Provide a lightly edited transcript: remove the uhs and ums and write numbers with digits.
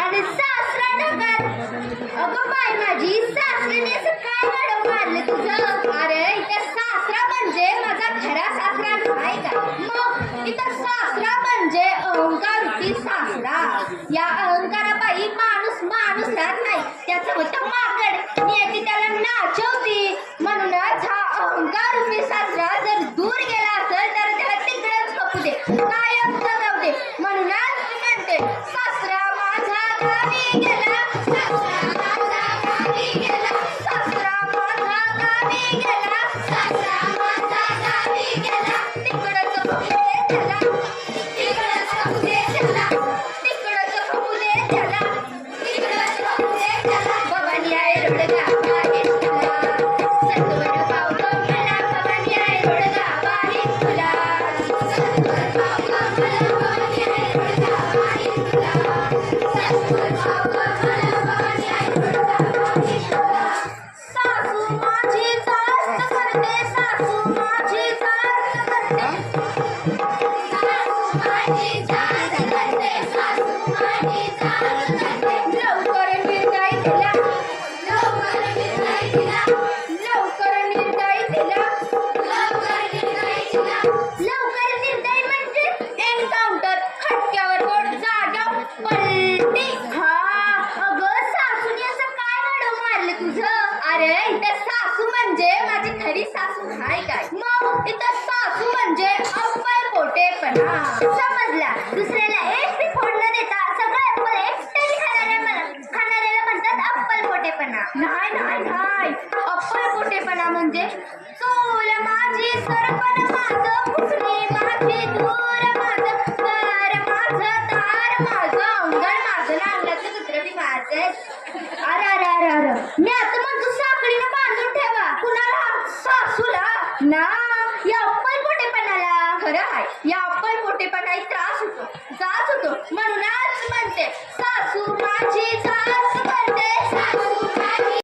आणि सासरा ढगात. अगं बाय माझी सासरीने असं काय गाडव मारलं तुझं? अरे इथं सासरा म्हणजे माझा खरा सासरा नाही का? मग इथं सासरा म्हणजे अहंकारूपी सासरा. या अहंकारापायी माणूस राहत नाही. त्याचं होतं माकड. नियती त्याला नाचवती. म्हणूनच हा अहंकारूपी सासरा जर दूर गेला असेल तर त्याला तिकडेच खपू दे, कायम जगवू दे. म्हणूनच मी म्हणते सासरा माझा गावी गेला, सासरा माझा गावी गेला, सासरा माझा गावी गेला, सासरा माझा गावी गेला. तिकडच खपू दे त्याला, तिकडच खपू दे त्याला, तिकडच खपू दे त्याला, तिकडच खपू दे त्याला. भवानी आहे रडगा आहे तुला, सत्वर पाव मला भवानी आहे रडगा आहे तुला, सत्वर पाव मला भवानी आहे रडगा आहे तुला, सत्वर पाव मला भवानी आहे रडगा आहे तुला. सासू माझी जास्त करते, सासू माझी जास्त करते, सासू माझी जास्त करते, सासू माझी जास्त करते. लवकर निर्दय दिला, लवकर निर्दय दिला, लवकर निर्दय दिला, लवकर निर्दय दिला. लवकर निर्दय म्हणजे एन्काउंटर, खटक्यावर बोट, जाग्यावर पलटी. हा अगं सासूने असं काय गाडव मारलं तुझं? अरे इथं सासू म्हणजे माझी खरी सासू हाय काय? मग इथं सासू म्हणजे अप्पल पोटेपणा. समजला? दुसऱ्याला एक बी फोड न देता सगळं अप्पल एकट्याने खाणाऱ्याला म्हणतात अप्पल पोटेपणा. नाही नाही नाही, अप्पल पोटेपणा म्हणजे चूल माझी सरपण माझं, फुटणी माझी दूर माझं, घर माझं, दार माझं, अंगण माझं, अंगणातलं कुत्रं बी माझं. अरे अरे अरे अरे, मी आता म्हणतो साखळीनं बांधून ठेवा. कुणाला? सासूला ना. या अप्पल पोटेपणाला खरं आहे, या अप्पल पोटेपणाही त्रास होतो, जाच होतो. म्हणूनच म्हणते सासू माझी जाच करते, सासू